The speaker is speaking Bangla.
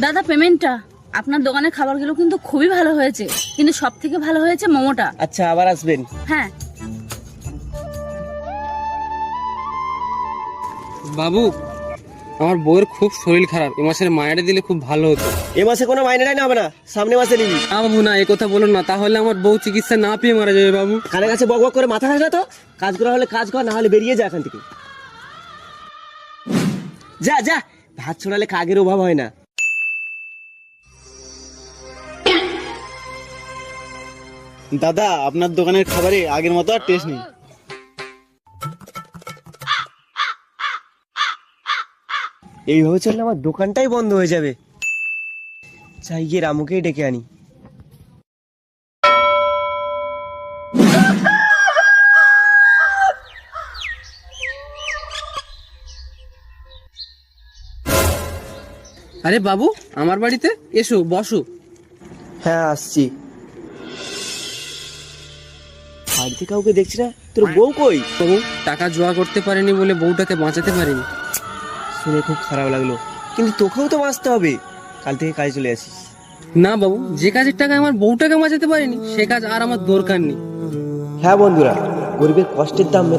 দাদা পেমেন্টটা। আপনার দোকানের খাবারগুলো কিন্তু খুবই ভালো হয়েছে, কিন্তু সব থেকে ভালো হয়েছে মোমোটা। আচ্ছা, আবার আসবেন। হ্যাঁ। বাবু, আমার বউয়ের খুব শরীর খারাপ, এ মাসের মায়েরা দিলে খুব ভালো হতো। এ মাসে কোনো মাইনে টাইনে হবে না, সামনে মাসে নিবি। না বাবু না, এ কথা বলুন না, তাহলে আমার বউ চিকিৎসা না পেয়ে মারা যাবে বাবু। কানে কাছে বক বক করে মাথা খাস না তো। কাজ করা হলে কাজ কর, না হলে বেরিয়ে যা এখান থেকে। যা যা, ভাত ছড়ালে কাগের অভাব হয় না। দাদা, আপনার দোকানের খাবারে আগের মতো আর টেস্ট নেই। এইভাবে চললে আমার দোকানটাই বন্ধ হয়ে যাবে। চাই গিয়ে রামুকেই ডেকে আনি। আরে বাবু, আমার বাড়িতে এসো, বসো। হ্যাঁ, আসছি। বাড়িতে কাউকে দেখছি না, তোর বউ কই? বাবু, টাকা জোয়া করতে পারেনি বলে বউটাকে বাঁচাতে পারিনি। শুনে খুব খারাপ লাগলো, কিন্তু তোকেও তো বাঁচতে হবে। কাল থেকে কাজে চলে আসিস। না বাবু, যে কাজের টাকা আমার বউটাকে বাঁচাতে পারিনি সে কাজ আর আমার দরকার নেই। হ্যাঁ বন্ধুরা, গরিবের কষ্টের দাম মেরে